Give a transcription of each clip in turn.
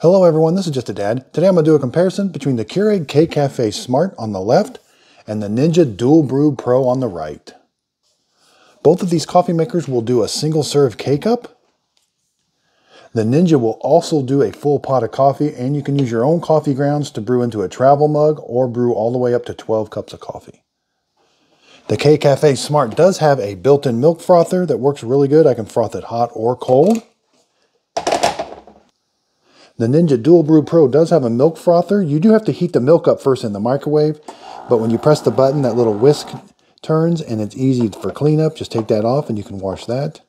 Hello everyone, this is Just a Dad. Today I'm going to do a comparison between the Keurig K-Cafe Smart on the left and the Ninja DualBrew Pro on the right. Both of these coffee makers will do a single serve K-Cup. The Ninja will also do a full pot of coffee, and you can use your own coffee grounds to brew into a travel mug or brew all the way up to 12 cups of coffee. The K-Cafe Smart does have a built-in milk frother that works really good. I can froth it hot or cold. The Ninja DualBrew Pro does have a milk frother. You do have to heat the milk up first in the microwave, but when you press the button, that little whisk turns and it's easy for cleanup. Just take that off and you can wash that.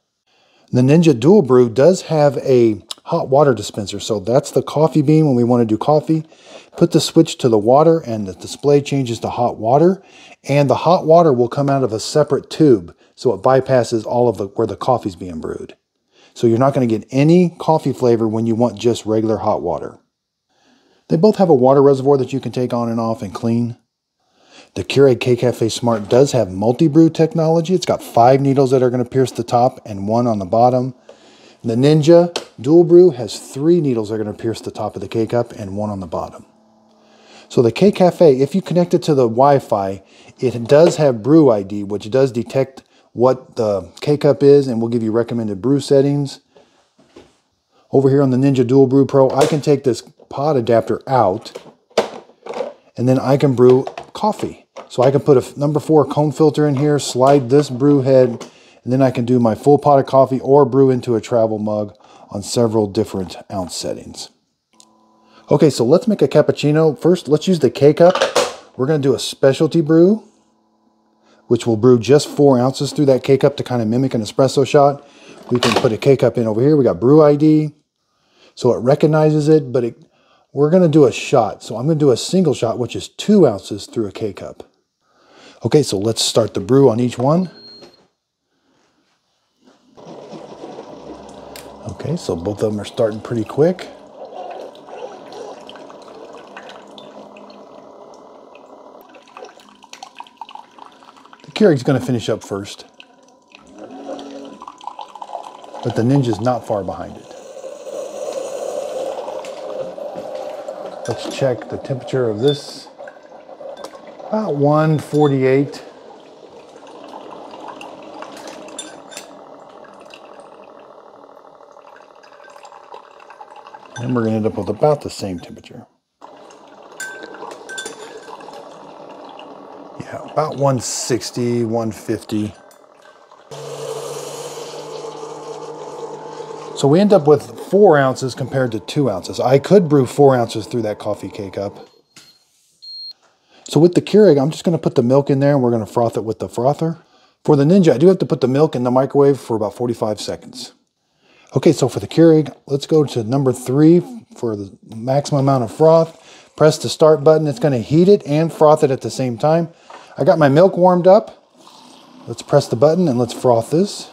The Ninja DualBrew does have a hot water dispenser, so that's the coffee bean when we want to do coffee. Put the switch to the water and the display changes to hot water, and the hot water will come out of a separate tube, so it bypasses all of where the coffee's being brewed. So you're not going to get any coffee flavor when you want just regular hot water. They both have a water reservoir that you can take on and off and clean. The Keurig K-Cafe Smart does have multi-brew technology. It's got 5 needles that are going to pierce the top and 1 on the bottom. The Ninja DualBrew has 3 needles that are going to pierce the top of the K-Cup and 1 on the bottom. So the K-Cafe, if you connect it to the Wi-Fi, it does have Brew ID, which does detect what the K-Cup is and will give you recommended brew settings. Over here on the Ninja DualBrew Pro, I can take this pod adapter out and then I can brew coffee. So I can put a number 4 cone filter in here, slide this brew head, and then I can do my full pot of coffee or brew into a travel mug on several different ounce settings. Okay, so let's make a cappuccino. First, let's use the K-Cup. We're going to do a specialty brew, which will brew just 4 ounces through that K-Cup to kind of mimic an espresso shot. We can put a K-Cup in over here. We got Brew ID, so it recognizes it, but we're going to do a shot. So I'm going to do a single shot, which is 2 ounces through a K-Cup. Okay, so let's start the brew on each one. Okay, so both of them are starting pretty quick. Keurig's going to finish up first, but the Ninja's not far behind it. Let's check the temperature of this. About 148. And we're going to end up with about the same temperature. Yeah, about 160, 150. So we end up with 4 ounces compared to 2 ounces. I could brew 4 ounces through that coffee K-Cup. So with the Keurig, I'm just going to put the milk in there and we're going to froth it with the frother. For the Ninja, I do have to put the milk in the microwave for about 45 seconds. Okay, so for the Keurig, let's go to number 3 for the maximum amount of froth. Press the start button. It's going to heat it and froth it at the same time. I got my milk warmed up. Let's press the button and let's froth this.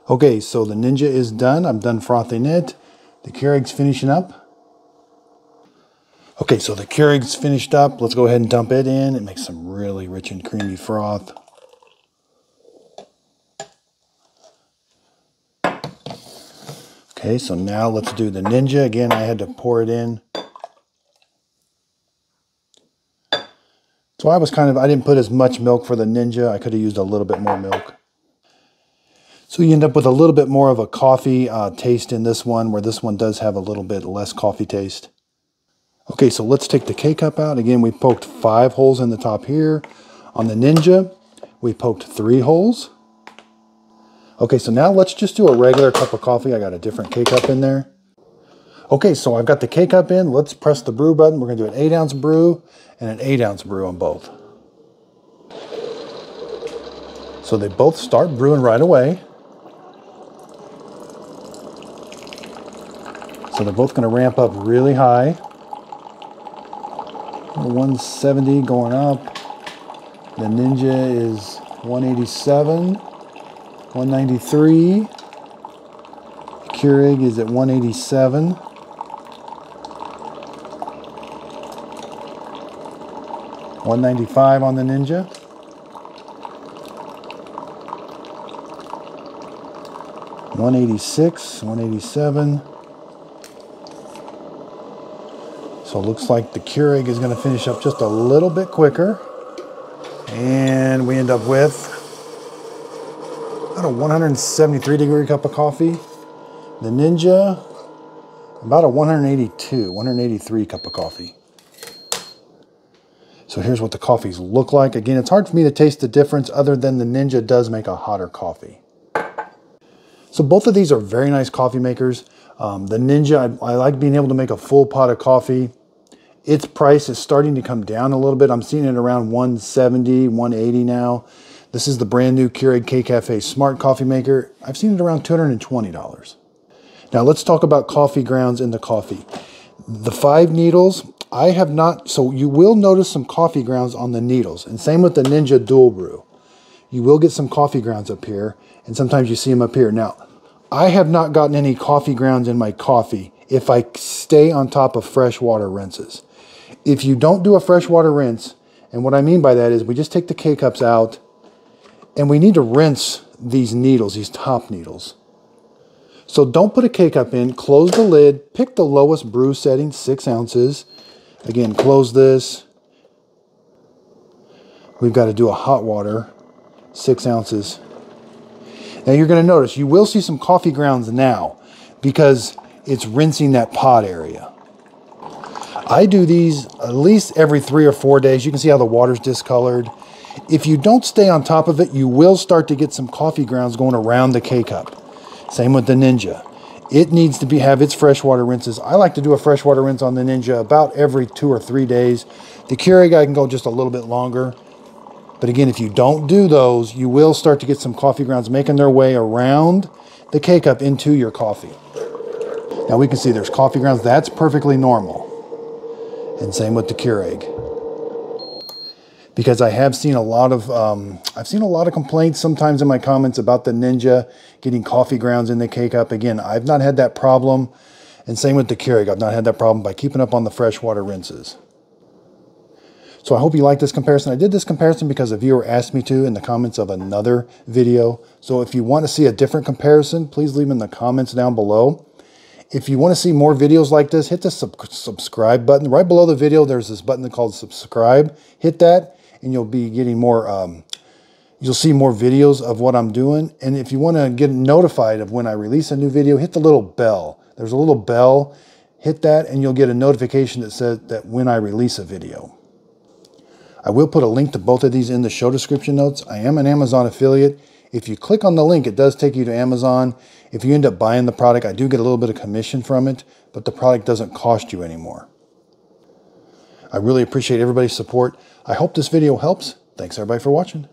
Okay, so the Ninja is done. I'm done frothing it. The Keurig's finishing up. Okay, so the Keurig's finished up. Let's go ahead and dump it in. It makes some really rich and creamy froth. Okay, so now let's do the Ninja. Again, I had to pour it in. So I didn't put as much milk for the Ninja. I could have used a little bit more milk. So you end up with a little bit more of a coffee taste in this one, where this one does have a little bit less coffee taste. Okay, so let's take the K-Cup out. Again, we poked 5 holes in the top here. On the Ninja, we poked 3 holes. Okay, so now let's just do a regular cup of coffee. I got a different K-Cup in there. Okay, so I've got the K-Cup in. Let's press the brew button. We're going to do an 8 ounce brew and an 8 ounce brew on both. So they both start brewing right away. So they're both going to ramp up really high. 170 going up. The Ninja is 187, 193. Keurig is at 187. 195 on the Ninja. 186, 187. So it looks like the Keurig is going to finish up just a little bit quicker. And we end up with about a 173 degree cup of coffee. The Ninja, about a 183 cup of coffee. So here's what the coffees look like. Again, it's hard for me to taste the difference other than the Ninja does make a hotter coffee. So both of these are very nice coffee makers. The Ninja, I like being able to make a full pot of coffee. Its price is starting to come down a little bit. I'm seeing it around 170, 180 now. This is the brand new Keurig K-Cafe Smart Coffee Maker. I've seen it around $220. Now let's talk about coffee grounds in the coffee. The 5 needles, I have not, so you will notice some coffee grounds on the needles. And same with the Ninja DualBrew. You will get some coffee grounds up here, and sometimes you see them up here. Now, I have not gotten any coffee grounds in my coffee if I stay on top of freshwater rinses. If you don't do a freshwater rinse, and what I mean by that is we just take the K-cups out and we need to rinse these needles, these top needles. So don't put a K-cup in, close the lid, pick the lowest brew setting, 6 ounces. Again, close this. We've got to do a hot water, 6 ounces. Now you're going to notice, you will see some coffee grounds now because it's rinsing that pot area. I do these at least every 3 or 4 days. You can see how the water's discolored. If you don't stay on top of it, you will start to get some coffee grounds going around the K-cup. Same with the Ninja. It needs to have its freshwater rinses. I like to do a freshwater rinse on the Ninja about every 2 or 3 days. The Keurig, I can go just a little bit longer. But again, if you don't do those, you will start to get some coffee grounds making their way around the K-cup into your coffee. Now we can see there's coffee grounds. That's perfectly normal. And same with the Keurig. Because I have seen a lot of, I've seen a lot of complaints sometimes in my comments about the Ninja getting coffee grounds in the K-cup. Again, I've not had that problem. And same with the Keurig. I've not had that problem by keeping up on the freshwater rinses. So I hope you like this comparison. I did this comparison because a viewer asked me to in the comments of another video. So if you want to see a different comparison, please leave them in the comments down below. If you want to see more videos like this, hit the subscribe button. Right below the video, there's this button called subscribe. Hit that and you'll be getting more, you'll see more videos of what I'm doing. And if you want to get notified of when I release a new video, hit the little bell. There's a little bell. Hit that and you'll get a notification that says that when I release a video. I will put a link to both of these in the show description notes. I am an Amazon affiliate. If you click on the link, it does take you to Amazon. If you end up buying the product, I do get a little bit of commission from it, but the product doesn't cost you anymore. I really appreciate everybody's support. I hope this video helps. Thanks everybody for watching.